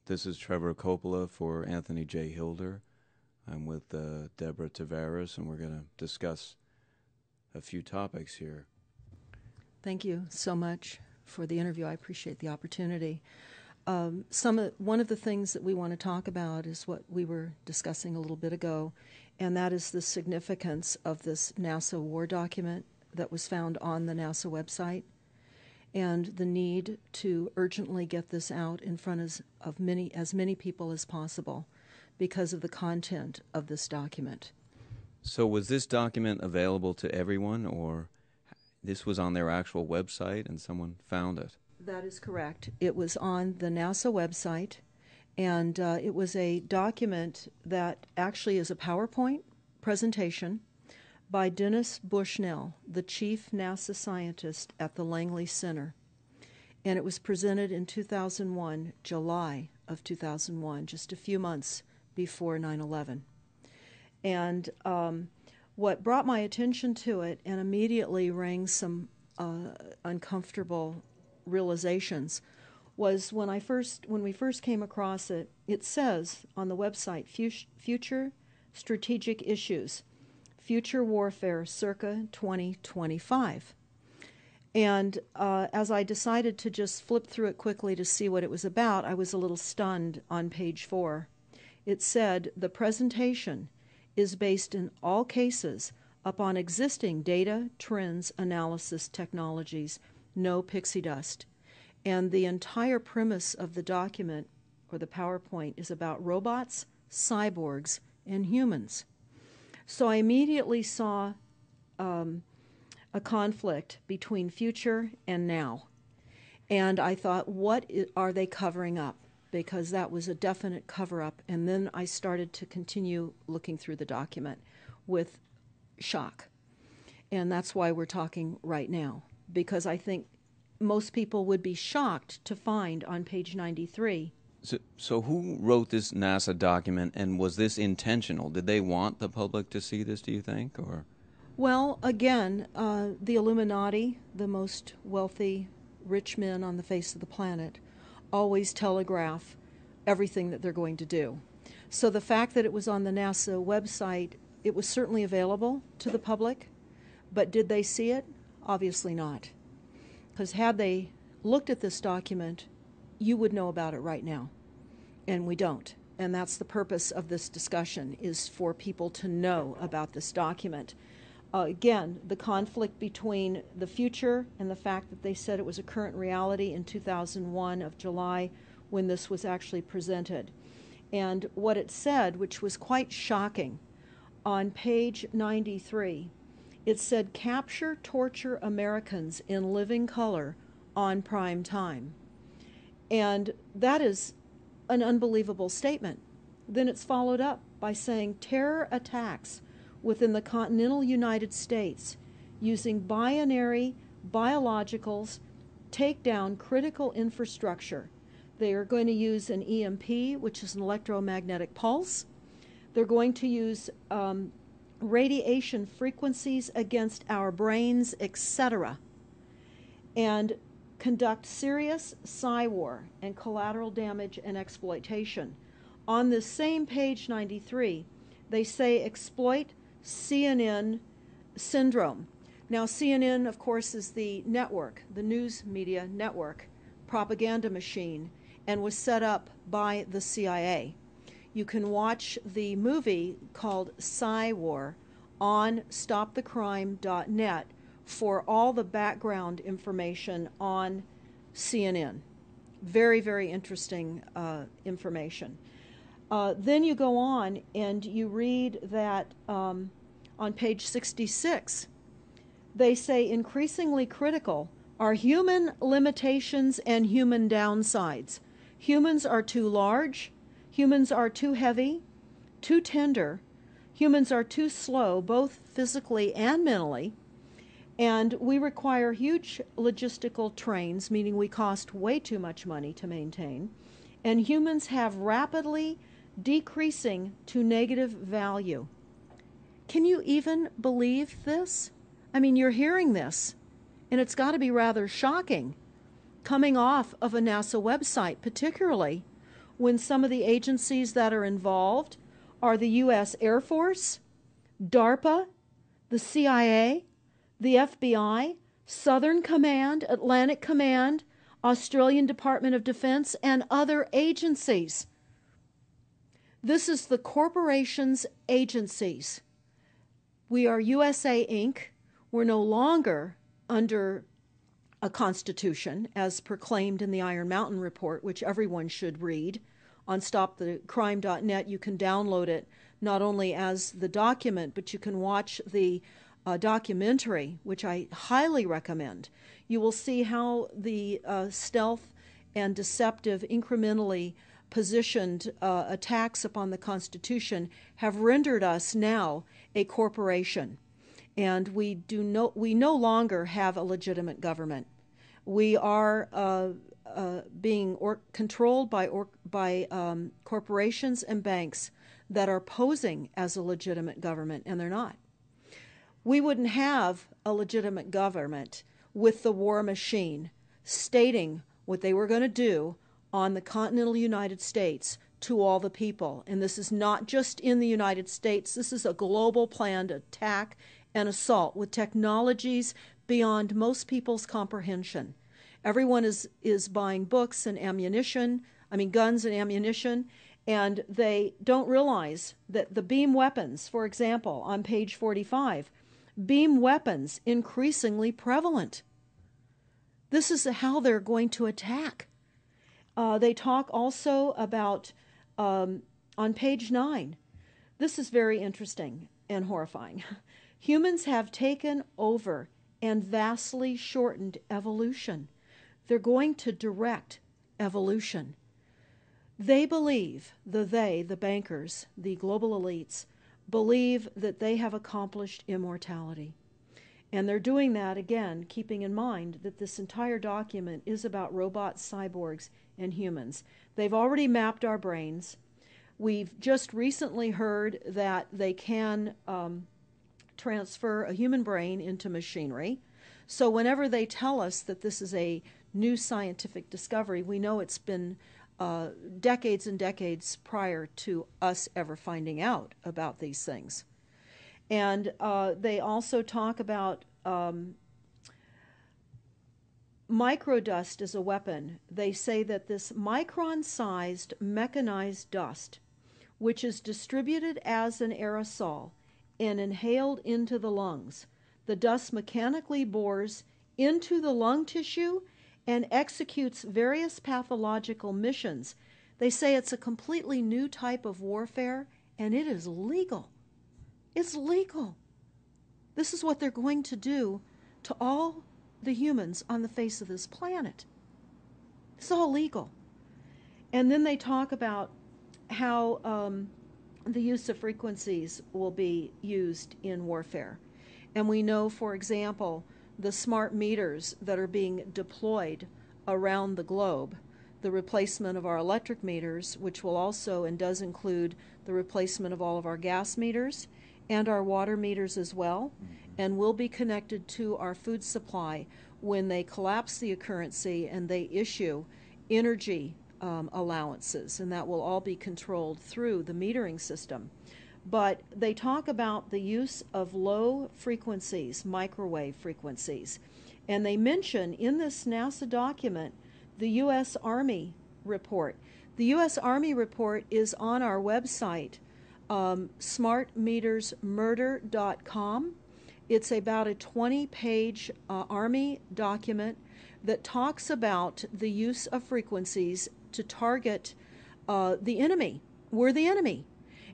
This is Trevor Coppola for Anthony J. Hilder. I'm with Deborah Tavares, and we're going to discuss a few topics here. Thank you so much for the interview. I appreciate the opportunity. One of the things that we want to talk about is what we were discussing a little bit ago, and that is the significance of this NASA war document that was found on the NASA website, and the need to urgently get this out in front of as many people as possible because of the content of this document. So was this document available to everyone, or this was on their actual website and someone found it? That is correct. It was on the NASA website, and it was a document that actually is a PowerPoint presentation by Dennis Bushnell, the chief NASA scientist at the Langley Center. And it was presented in 2001, July of 2001, just a few months before 9/11. And what brought my attention to it and immediately rang some uncomfortable realizations was when we first came across it. It says on the website, Future Strategic Issues, Future Warfare circa 2025. And as I decided to just flip through it quickly to see what it was about, I was a little stunned on page 4. It said, the presentation is based in all cases upon existing data, trends, analysis technologies, no pixie dust. And the entire premise of the document, or the PowerPoint, is about robots, cyborgs, and humans. So I immediately saw a conflict between future and now. And I thought, what are they covering up? Because that was a definite cover-up. And then I started to continue looking through the document with shock. And that's why we're talking right now, because I think most people would be shocked to find on page 93. So who wrote this NASA document, and was this intentional? Did they want the public to see this, do you think? Or? Well, again, the Illuminati, the most wealthy, rich men on the face of the planet, always telegraph everything that they're going to do. So the fact that it was on the NASA website, it was certainly available to the public, but did they see it? Obviously not. Because had they looked at this document, you would know about it right now. And we don't. And that's the purpose of this discussion, is for people to know about this document. Again, the conflict between the future and the fact that they said it was a current reality in 2001 of July when this was actually presented. And what it said, which was quite shocking, on page 93, it said, capture, torture Americans in living color on prime time. And that is an unbelievable statement. Then it's followed up by saying terror attacks within the continental United States using binary biologicals take down critical infrastructure. They are going to use an EMP, which is an electromagnetic pulse. They're going to use radiation frequencies against our brains, etc., and conduct serious psy-war and collateral damage and exploitation. On this same page 93, they say exploit CNN syndrome. Now, CNN, of course, is the network, the news media network, propaganda machine, and was set up by the CIA. You can watch the movie called Psy-War on stopthecrime.net for all the background information on CNN. Very, very interesting information. Then you go on and you read that on page 66, they say increasingly critical are human limitations and human downsides. Humans are too large, humans are too heavy, too tender, humans are too slow, both physically and mentally, and we require huge logistical trains, meaning we cost way too much money to maintain, and humans have rapidly decreasing to negative value. Can you even believe this? I mean, you're hearing this, and it's got to be rather shocking coming off of a NASA website, particularly when some of the agencies that are involved are the U.S. Air Force, DARPA, the CIA, the FBI, Southern Command, Atlantic Command, Australian Department of Defense, and other agencies. This is the corporation's agencies. We are USA Inc. We're no longer under a constitution as proclaimed in the Iron Mountain Report, which everyone should read. On stopthecrime.net, you can download it not only as the document, but you can watch the documentary, which I highly recommend. You will see how the stealth and deceptive, incrementally positioned attacks upon the Constitution have rendered us now a corporation. And we no longer have a legitimate government. We are being controlled by corporations and banks that are posing as a legitimate government, and they're not. We wouldn't have a legitimate government with the war machine stating what they were going to do on the continental United States to all the people. And this is not just in the United States. This is a global planned attack and assault with technologies beyond most people's comprehension. Everyone is buying books and ammunition, guns and ammunition, and they don't realize that the beam weapons, for example, on page 45, beam weapons increasingly prevalent. This is how they're going to attack. They talk also about, on page 9, this is very interesting and horrifying. Humans have taken over and vastly shortened evolution. They're going to direct evolution. They believe, the bankers, the global elites, believe that they have accomplished immortality. And they're doing that, again, keeping in mind that this entire document is about robots, cyborgs, and humans. They've already mapped our brains. We've just recently heard that they can transfer a human brain into machinery. So whenever they tell us that this is a new scientific discovery, we know it's been decades and decades prior to us ever finding out about these things. And they also talk about microdust as a weapon. They say that this micron-sized mechanized dust, which is distributed as an aerosol and inhaled into the lungs, the dust mechanically bores into the lung tissue and executes various pathological missions. They say it's a completely new type of warfare, and it is legal. It's legal. This is what they're going to do to all the humans on the face of this planet. It's all legal. And then they talk about how the use of frequencies will be used in warfare. And we know, for example, the smart meters that are being deployed around the globe, the replacement of our electric meters, which will also and does include the replacement of all of our gas meters and our water meters as well, and will be connected to our food supply when they collapse the currency and they issue energy allowances, and that will all be controlled through the metering system. But they talk about the use of low frequencies, microwave frequencies, and they mention in this NASA document the U.S. Army report. The U.S. Army report is on our website, smartmetersmurder.com. It's about a 20-page Army document that talks about the use of frequencies to target the enemy. We're the enemy.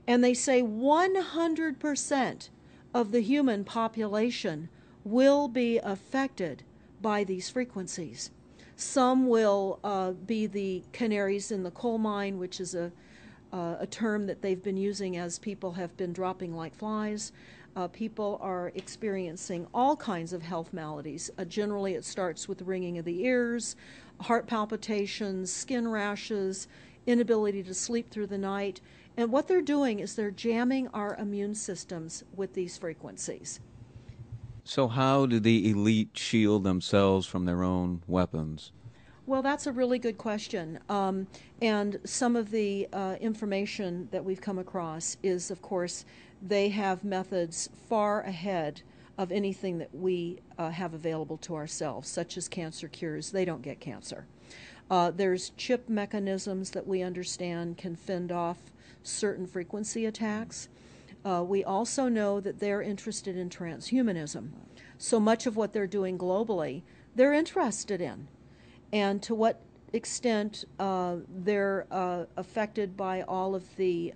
And they say 100% of the human population will be affected by these frequencies. Some will be the canaries in the coal mine, which is a term that they've been using as people have been dropping like flies. People are experiencing all kinds of health maladies. Generally, it starts with ringing of the ears, heart palpitations, skin rashes, inability to sleep through the night. And what they're doing is they're jamming our immune systems with these frequencies. So how do the elite shield themselves from their own weapons? Well, that's a really good question. And some of the information that we've come across is, of course, they have methods far ahead of anything that we have available to ourselves, such as cancer cures. They don't get cancer. There's chip mechanisms that we understand can fend off certain frequency attacks. We also know that they're interested in transhumanism. So much of what they're doing globally, they're interested in. And to what extent they're affected by all of the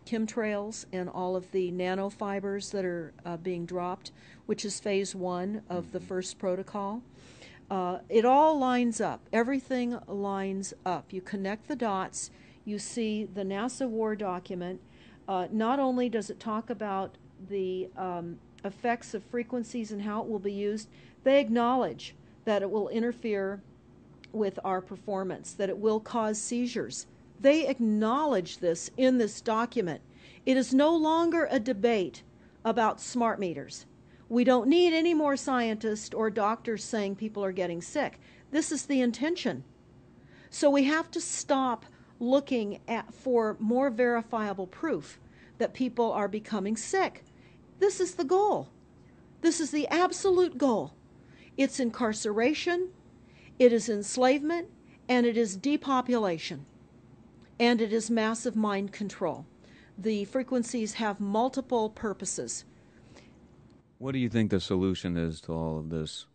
chemtrails and all of the nanofibers that are being dropped, which is phase one of the first protocol. It all lines up. Everything lines up. You connect the dots. You see the NASA war document. Not only does it talk about the effects of frequencies and how it will be used, they acknowledge that it will interfere with our performance, that it will cause seizures. They acknowledge this in this document. It is no longer a debate about smart meters. We don't need any more scientists or doctors saying people are getting sick. This is the intention. So we have to stop looking for more verifiable proof that people are becoming sick. This is the goal. This is the absolute goal. It's incarceration, it is enslavement, and it is depopulation, and it is massive mind control. The frequencies have multiple purposes. What do you think the solution is to all of this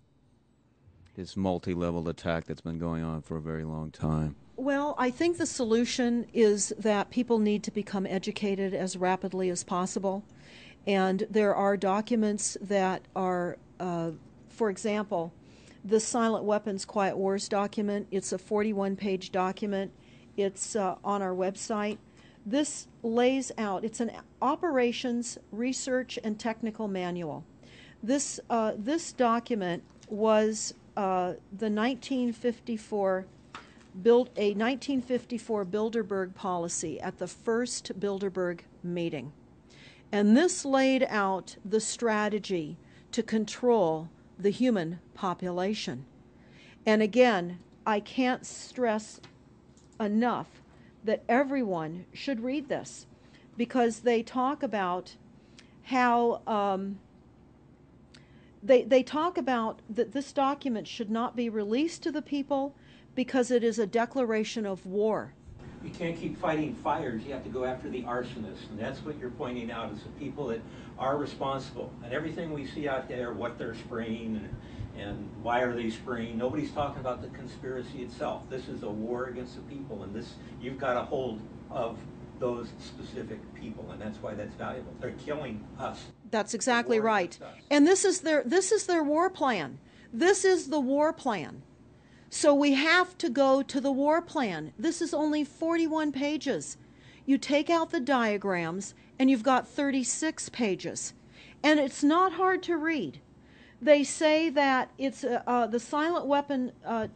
multi-level attack that's been going on for a very long time? Well, I think the solution is that people need to become educated as rapidly as possible. And there are documents that are, for example, the Silent Weapons Quiet Wars document. It's a 41-page document. It's on our website. This lays out, it's an operations, research, and technical manual. This document was the 1954 a 1954 Bilderberg policy at the first Bilderberg meeting. And this laid out the strategy to control the human population. And again, I can't stress enough that everyone should read this, because they talk about how they talk about that this document should not be released to the people because it is a declaration of war. You can't keep fighting fires. You have to go after the arsonists. And that's what you're pointing out, is the people that are responsible. And everything we see out there, what they're spraying and why are they spraying, nobody's talking about the conspiracy itself. This is a war against the people, and this, you've got a hold of those specific people, and that's why that's valuable. They're killing us. That's exactly right. And this is their war plan. This is the war plan. So we have to go to the war plan. This is only 41 pages. You take out the diagrams and you've got 36 pages. And it's not hard to read. They say that it's the silent weapon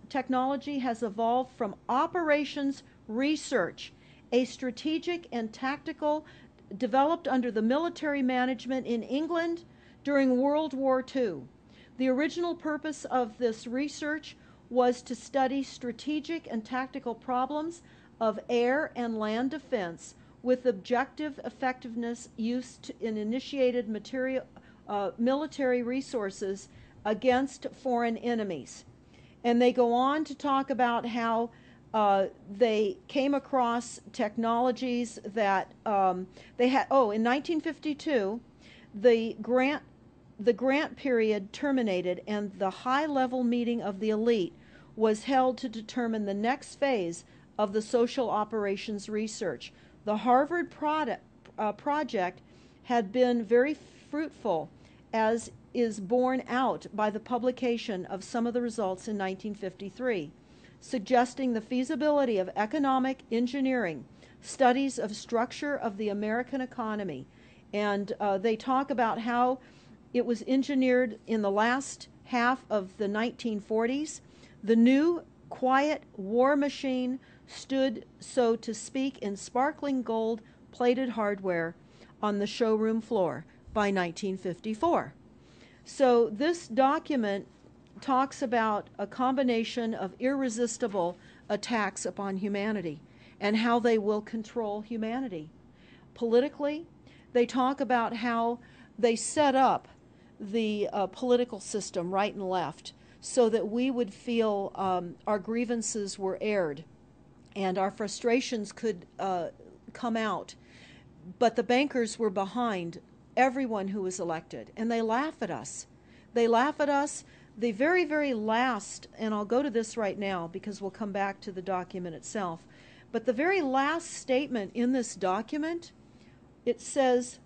technology has evolved from operations research, a strategic and tactical developed under the military management in England during World War II. The original purpose of this research was to study strategic and tactical problems of air and land defense with objective effectiveness used in initiated military resources against foreign enemies. And they go on to talk about how they came across technologies that they had. Oh, in 1952, the grant period terminated, and the high-level meeting of the elite was held to determine the next phase of the social operations research. The Harvard project had been very fruitful, as is borne out by the publication of some of the results in 1953, suggesting the feasibility of economic engineering, studies of structure of the American economy. And they talk about how it was engineered in the last half of the 1940s. The new, quiet war machine stood, so to speak, in sparkling gold-plated hardware on the showroom floor by 1954. So this document talks about a combination of irresistible attacks upon humanity and how they will control humanity. Politically, they talk about how they set up the political system right and left so that we would feel our grievances were aired and our frustrations could come out. But the bankers were behind everyone who was elected, and they laugh at us. They laugh at us. The very, very last, and I'll go to this right now because we'll come back to the document itself, but the very last statement in this document, it says,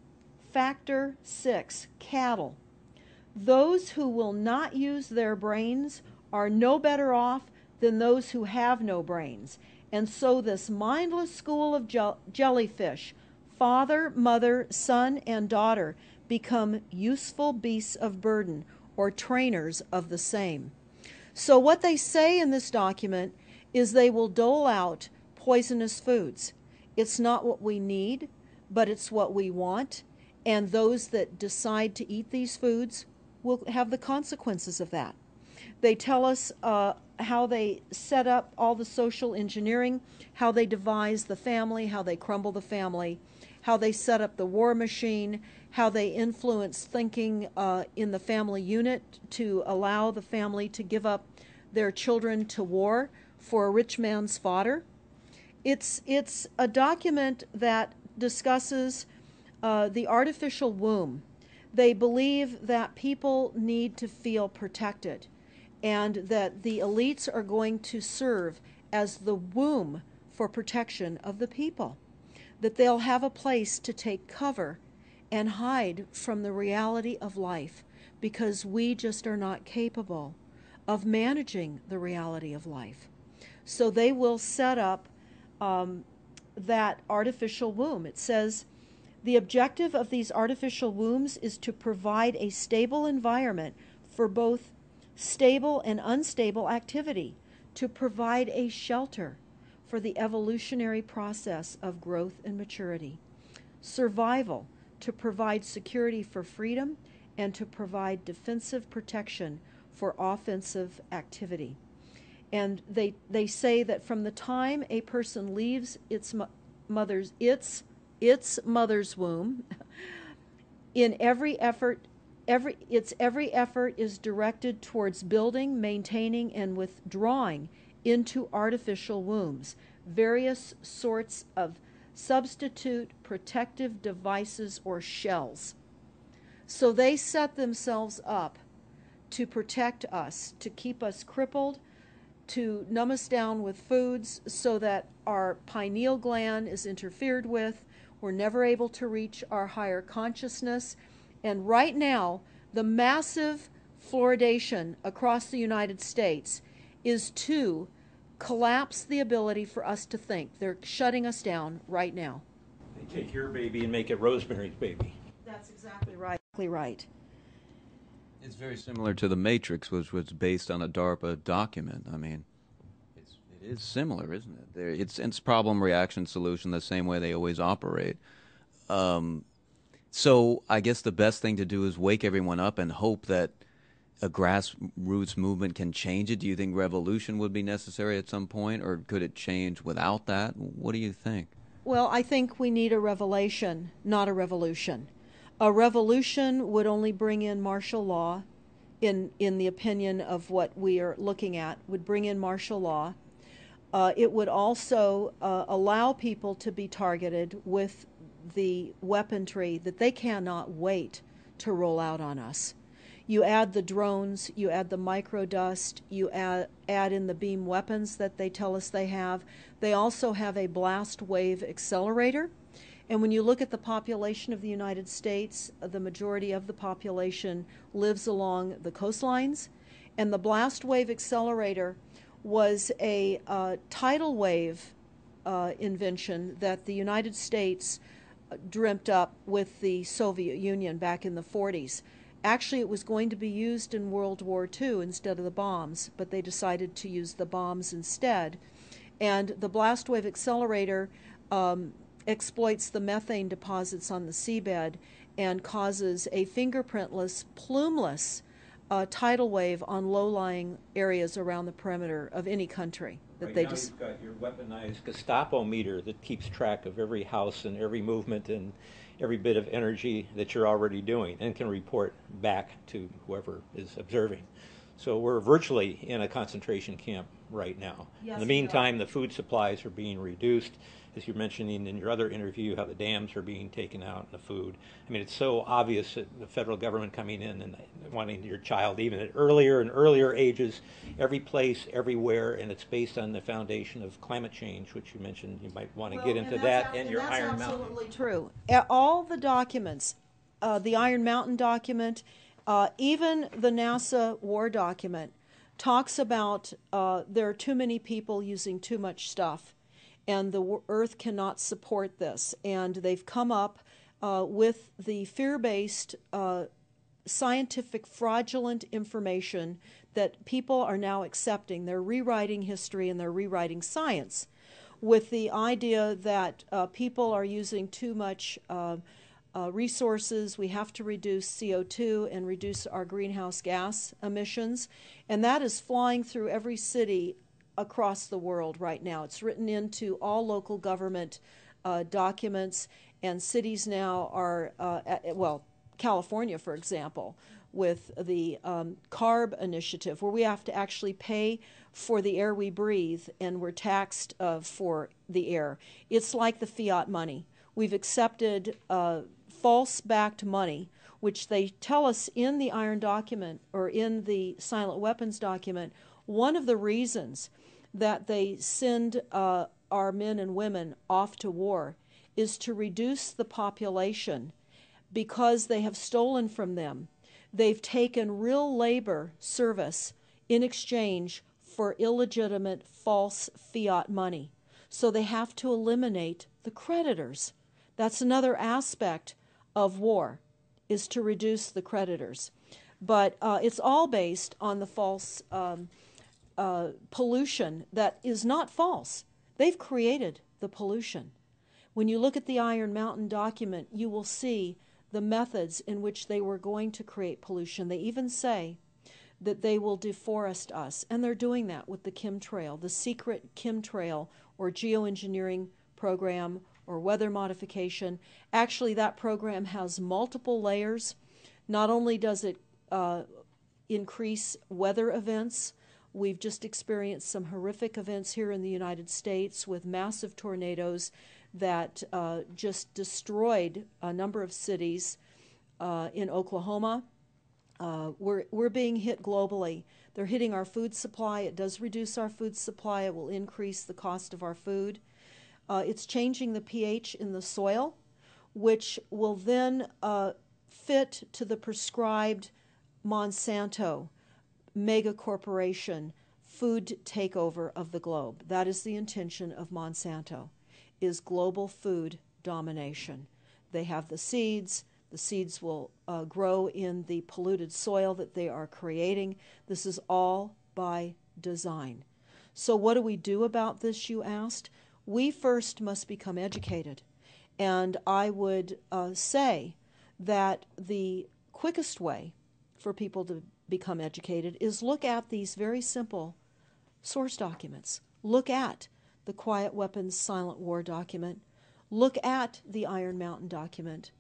Factor 6, cattle. Those who will not use their brains are no better off than those who have no brains. And so this mindless school of jellyfish, father, mother, son, and daughter, become useful beasts of burden, or trainers of the same. So what they say in this document is they will dole out poisonous foods. It's not what we need, but it's what we want, and those that decide to eat these foods will have the consequences of that. They tell us how they set up all the social engineering, how they devise the family, how they crumble the family, how they set up the war machine, how they influence thinking in the family unit to allow the family to give up their children to war for a rich man's fodder. It's a document that discusses the artificial womb. They believe that people need to feel protected and that the elites are going to serve as the womb for protection of the people, that they'll have a place to take cover and hide from the reality of life because we just are not capable of managing the reality of life. So they will set up that artificial womb. It says, the objective of these artificial wombs is to provide a stable environment for both stable and unstable activity, to provide a shelter for the evolutionary process of growth and maturity, survival, to provide security for freedom, and to provide defensive protection for offensive activity. And they say that from the time a person leaves its mother's womb, in every effort is directed towards building, maintaining, and withdrawing into artificial wombs various sorts of substitute protective devices or shells. So they set themselves up to protect us, to keep us crippled, to numb us down with foods so that our pineal gland is interfered with. We're never able to reach our higher consciousness. And right now, the massive fluoridation across the United States is to collapse the ability for us to think. They're shutting us down right now. They take your baby and make it Rosemary's Baby. That's exactly right. Exactly right. It's very similar to The Matrix, which was based on a DARPA document. I mean, it is similar, isn't it? It's problem, reaction, solution, the same way they always operate. So I guess the best thing to do is wake everyone up and hope that a grassroots movement can change it. Do you think revolution would be necessary at some point, or could it change without that? What do you think? Well, I think we need a revelation, not a revolution. A revolution would only bring in martial law, in the opinion of what we are looking at, would bring in martial law. It would also allow people to be targeted with the weaponry that they cannot wait to roll out on us. You add the drones, you add the microdust, you add in the beam weapons that they tell us they have. They also have a blast wave accelerator. And when you look at the population of the United States, the majority of the population lives along the coastlines. And the blast wave accelerator was a tidal wave invention that the United States dreamt up with the Soviet Union back in the 40s. Actually, it was going to be used in World War II instead of the bombs, but they decided to use the bombs instead. And the blast wave accelerator exploits the methane deposits on the seabed and causes a fingerprintless, plumeless tidal wave on low-lying areas around the perimeter of any country that Right they now, just. you've got your weaponized Gestapo meter that keeps track of every house and every movement and every bit of energy that you're already doing and can report back to whoever is observing. So we're virtually in a concentration camp right now. Yes, In the we are. meantime, the food supplies are being reduced. As you're mentioning in your other interview, how the dams are being taken out and the food. I mean, it's so obvious that the federal government coming in and wanting your child even at earlier and earlier ages, every place, everywhere, and it's based on the foundation of climate change, which you mentioned. You might want to get into that and your Iron Mountain. That's absolutely true. All the documents, the Iron Mountain document, even the NASA war document, talks about there are too many people using too much stuff, and the Earth cannot support this. And they've come up with the fear-based, scientific, fraudulent information that people are now accepting. They're rewriting history and they're rewriting science with the idea that people are using too much resources. We have to reduce CO2 and reduce our greenhouse gas emissions. And that is flying through every city across the world right now. It's written into all local government documents, and cities now are, well, California, for example, with the CARB initiative, where we have to actually pay for the air we breathe, and we're taxed for the air. It's like the fiat money. We've accepted false-backed money, which they tell us in the Iron document or in the Silent Weapons document. One of the reasons that they send our men and women off to war is to reduce the population because they have stolen from them. They've taken real labor service in exchange for illegitimate false fiat money. So they have to eliminate the creditors. That's another aspect of war, is to reduce the creditors. But it's all based on the false pollution that is not false. They've created the pollution. When you look at the Iron Mountain document, you will see the methods in which they were going to create pollution. They even say that they will deforest us, and they're doing that with the chemtrail, the secret chemtrail or geoengineering program or weather modification. Actually, that program has multiple layers. Not only does it increase weather events, we've just experienced some horrific events here in the United States with massive tornadoes that just destroyed a number of cities in Oklahoma. We're being hit globally. They're hitting our food supply. It does reduce our food supply. It will increase the cost of our food. It's changing the pH in the soil, which will then fit to the prescribed Monsanto mega corporation food takeover of the globe. That is the intention of Monsanto, is global food domination. They have the seeds. The seeds will grow in the polluted soil that they are creating. This is all by design. So what do we do about this, you asked? We first must become educated. And I would say that the quickest way for people to become educated is look at these very simple source documents. Look at the Quiet Weapons Silent War document. Look at the Iron Mountain document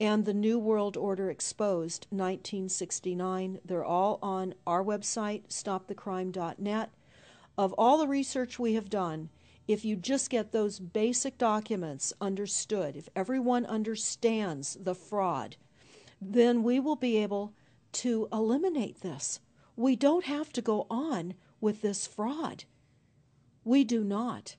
and the New World Order Exposed 1969. They're all on our website, stopthecrime.net. Of all the research we have done, if you just get those basic documents understood, if everyone understands the fraud, then we will be able to eliminate this. We don't have to go on with this fraud. We do not.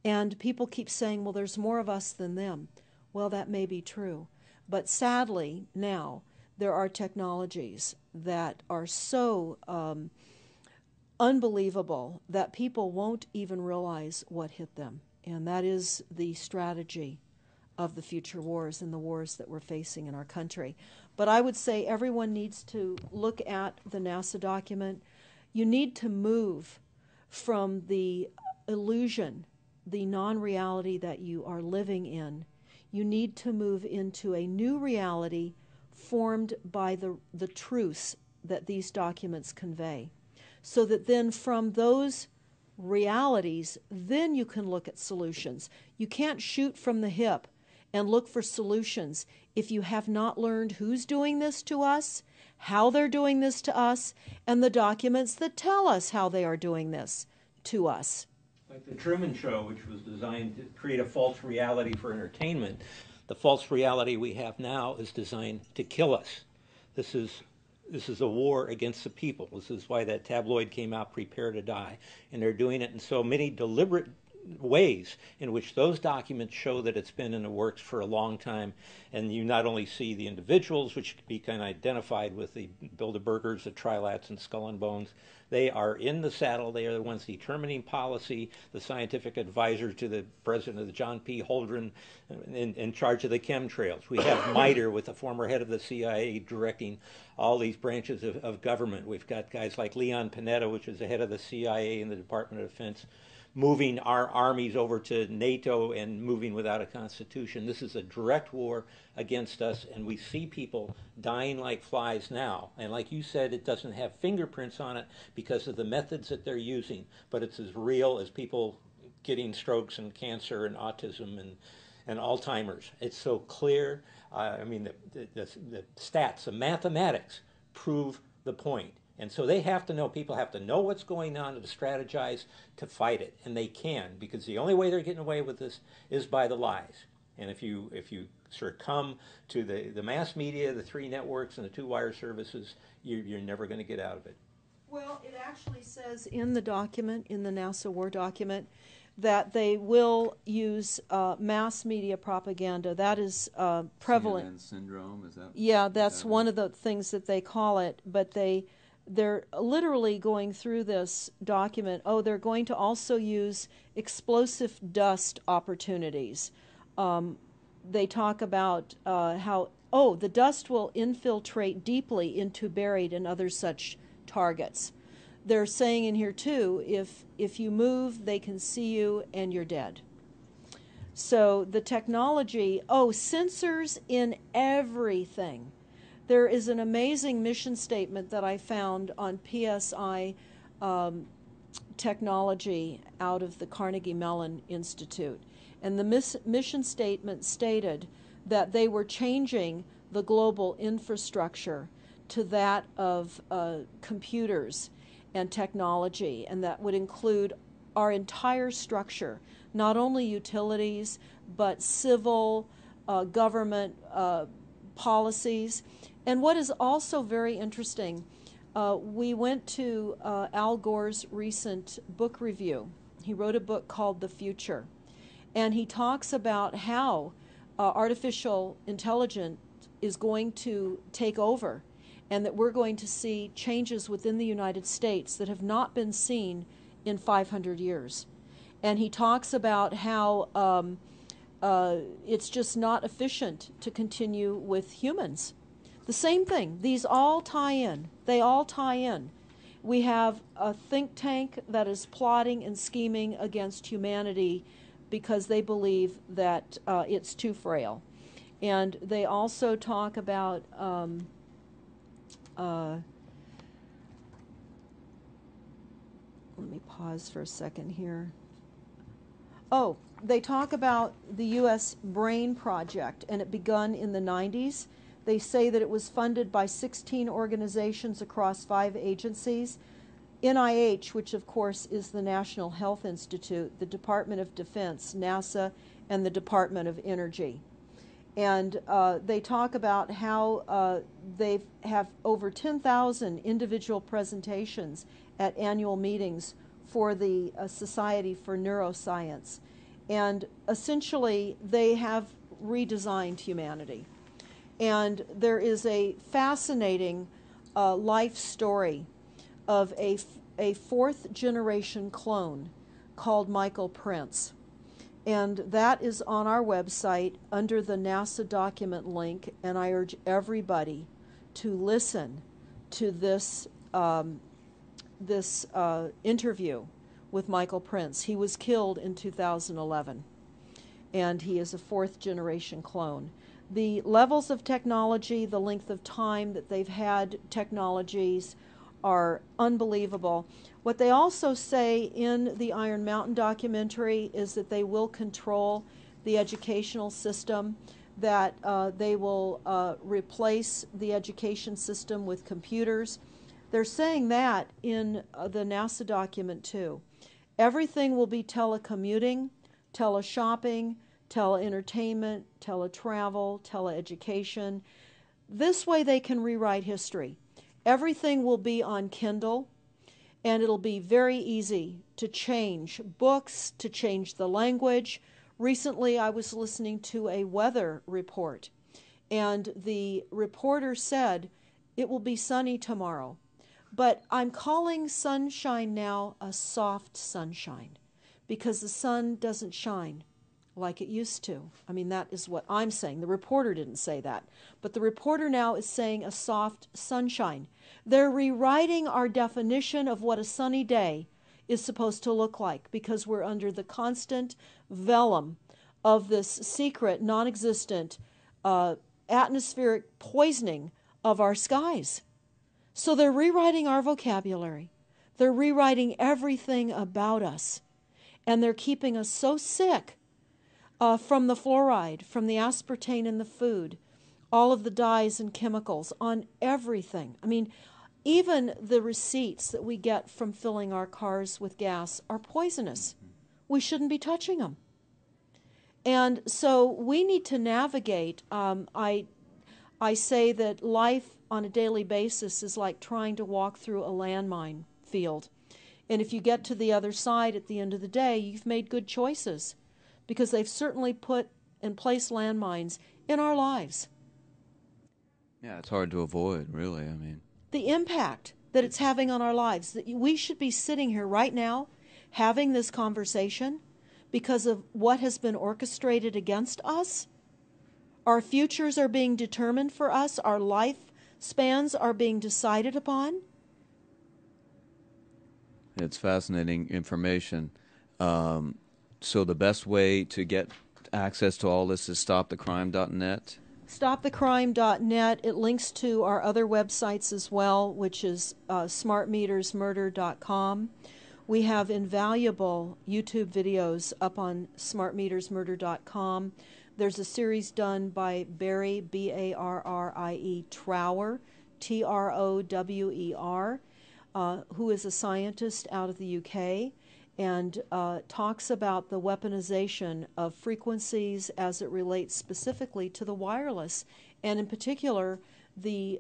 And people keep saying, well, there's more of us than them. Well, that may be true. But sadly, now, there are technologies that are so unbelievable that people won't even realize what hit them. And that is the strategy of the future wars and the wars that we're facing in our country. But I would say everyone needs to look at the NASA document. You need to move from the illusion, the non-reality that you are living in. You need to move into a new reality formed by the truths that these documents convey. So that then from those realities, then you can look at solutions. You can't shoot from the hip and look for solutions if you have not learned who's doing this to us, how they're doing this to us, and the documents that tell us how they are doing this to us. Like the Truman Show, which was designed to create a false reality for entertainment, the false reality we have now is designed to kill us. This is a war against the people. This is why that tabloid came out, Prepare to Die. And they're doing it in so many deliberate ways in which those documents show that it's been in the works for a long time. And you not only see the individuals, which can be kind of identified with the Bilderbergers, the Trilats, and Skull and Bones. They are in the saddle. They are the ones determining policy, the scientific advisors to the president of the John P. Holdren in charge of the chemtrails. We have MITRE with the former head of the CIA directing all these branches of government. We've got guys like Leon Panetta, which is the head of the CIA and the Department of Defense, moving our armies over to NATO and moving without a constitution. This is a direct war against us, and we see people dying like flies now. And like you said, it doesn't have fingerprints on it because of the methods that they're using, but it's as real as people getting strokes and cancer and autism and Alzheimer's. It's so clear. I mean, the stats, the mathematics prove the point. And so they have to know, people have to know what's going on to strategize to fight it. And they can, because the only way they're getting away with this is by the lies. And if you succumb to the mass media, the three networks, and the two wire services, you're never going to get out of it. Well, it actually says in the document, in the NASA War document, that they will use mass media propaganda. That is prevalent. CNN syndrome, is that? Yeah, that's one of the things that they call it. But they're literally going through this document. Oh, they're going to also use explosive dust opportunities. They talk about how, the dust will infiltrate deeply into buried and other such targets. They're saying in here too, if you move, they can see you and you're dead. So the technology, sensors in everything. There is an amazing mission statement that I found on PSI technology out of the Carnegie Mellon Institute. And the mission statement stated that they were changing the global infrastructure to that of computers and technology, and that would include our entire structure, not only utilities, but civil, government policies. And what is also very interesting, we went to Al Gore's recent book review. He wrote a book called The Future, and he talks about how artificial intelligence is going to take over, and that we're going to see changes within the United States that have not been seen in 500 years. And he talks about how it's just not efficient to continue with humans. The same thing. These all tie in. They all tie in. We have a think tank that is plotting and scheming against humanity because they believe that it's too frail. And they also talk about let me pause for a second here. They talk about the U.S. Brain Project, and it begun in the 90s. They say that it was funded by 16 organizations across 5 agencies. NIH, which of course is the National Health Institute, the Department of Defense, NASA, and the Department of Energy. And they talk about how they have over 10,000 individual presentations at annual meetings for the Society for Neuroscience. And essentially, they have redesigned humanity. And there is a fascinating life story of a fourth-generation clone called Michael Prince. And that is on our website under the NASA document link, and I urge everybody to listen to this interview with Michael Prince. He was killed in 2011. and he is a fourth generation clone. The levels of technology, the length of time that they've had technologies are unbelievable. What they also say in the Iron Mountain documentary is that they will control the educational system, that they will replace the education system with computers. They're saying that in the NASA document too. Everything will be telecommuting, teleshopping, teleentertainment, teletravel, teleeducation. This way they can rewrite history. Everything will be on Kindle, and it'll be very easy to change books, to change the language. Recently, I was listening to a weather report, and the reporter said, "It will be sunny tomorrow." But I'm calling sunshine now a soft sunshine because the sun doesn't shine like it used to. I mean, that is what I'm saying. The reporter didn't say that. But the reporter now is saying a soft sunshine. They're rewriting our definition of what a sunny day is supposed to look like because we're under the constant vellum of this secret, non existent atmospheric poisoning of our skies. So they're rewriting our vocabulary. They're rewriting everything about us. And they're keeping us so sick from the fluoride, from the aspartame in the food, all of the dyes and chemicals on everything. I mean, even the receipts that we get from filling our cars with gas are poisonous. We shouldn't be touching them. And so we need to navigate. I say that life on a daily basis is like trying to walk through a landmine field. And if you get to the other side at the end of the day, you've made good choices because they've certainly put and placed landmines in our lives. Yeah, it's hard to avoid, really. I mean, The impact that it's having on our lives, that we should be sitting here right now having this conversation because of what has been orchestrated against us. Our futures are being determined for us. Our life spans are being decided upon. it's fascinating information. So the best way to get access to all this is stopthecrime.net. StopTheCrime.net. It links to our other websites as well, which is smartmetersmurder.com. We have invaluable YouTube videos up on smartmetersmurder.com. There's a series done by Barry, B-A-R-R-I-E, Trower, Trower, who is a scientist out of the UK, and talks about the weaponization of frequencies as it relates specifically to the wireless, and in particular, the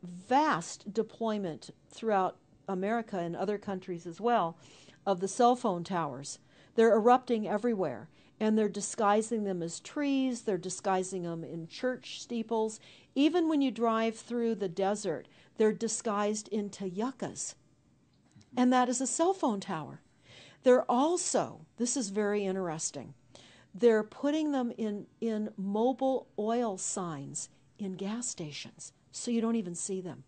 vast deployment throughout America and other countries as well of the cell phone towers. They're erupting everywhere, and they're disguising them as trees, they're disguising them in church steeples. Even when you drive through the desert, they're disguised into yuccas, and that is a cell phone tower. They're also, this is very interesting, they're putting them in mobile oil signs in gas stations, so you don't even see them.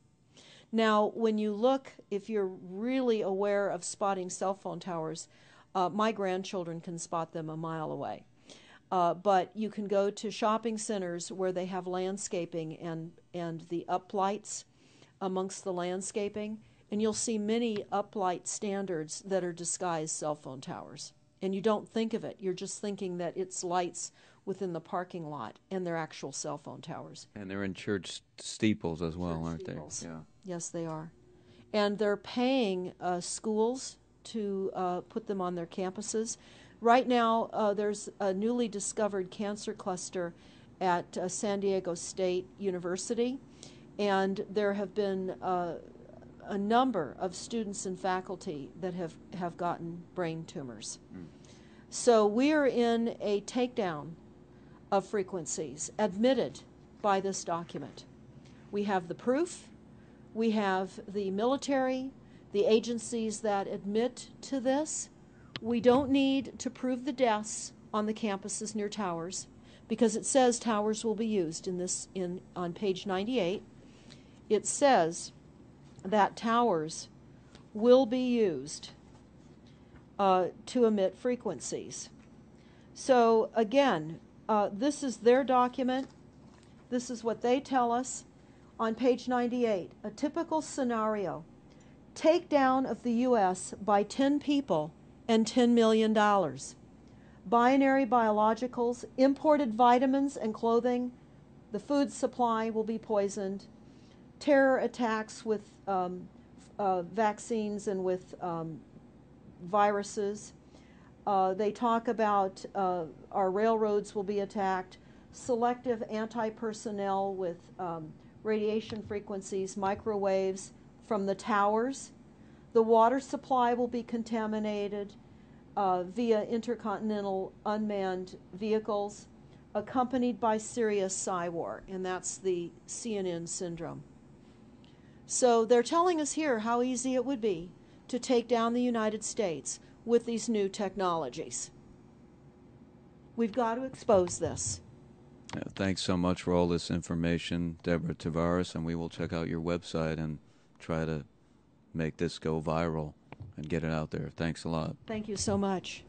Now, when you look, if you're really aware of spotting cell phone towers, my grandchildren can spot them a mile away. But you can go to shopping centers where they have landscaping and the uplights amongst the landscaping, and you'll see many uplight standards that are disguised cell phone towers. And you don't think of it. You're just thinking that it's lights within the parking lot, and they're actual cell phone towers. And they're in church steeples as well, aren't Steeples. they? Yeah. Yes, they are. And they're paying schools to put them on their campuses. Right now, there's a newly discovered cancer cluster at San Diego State University, and there have been a number of students and faculty that have gotten brain tumors. So we are in a takedown of frequencies admitted by this document. We have the proof. We have the military, the agencies that admit to this. We don't need to prove the deaths on the campuses near towers because it says towers will be used on page 98. It says that towers will be used to emit frequencies. So again, this is their document. This is what they tell us on page 98. A typical scenario: takedown of the U.S. by 10 people and $10 million. Binary biologicals, imported vitamins and clothing, the food supply will be poisoned. Terror attacks with vaccines and with viruses. They talk about our railroads will be attacked. Selective anti-personnel with radiation frequencies, microwaves from the towers. The water supply will be contaminated via intercontinental unmanned vehicles, accompanied by serious psywar, and that's the CNN syndrome. So they're telling us here how easy it would be to take down the United States with these new technologies. We've got to expose this. Thanks so much for all this information, Deborah Tavares, and we will check out your website and try to make this go viral and get it out there. Thanks a lot. Thank you so much.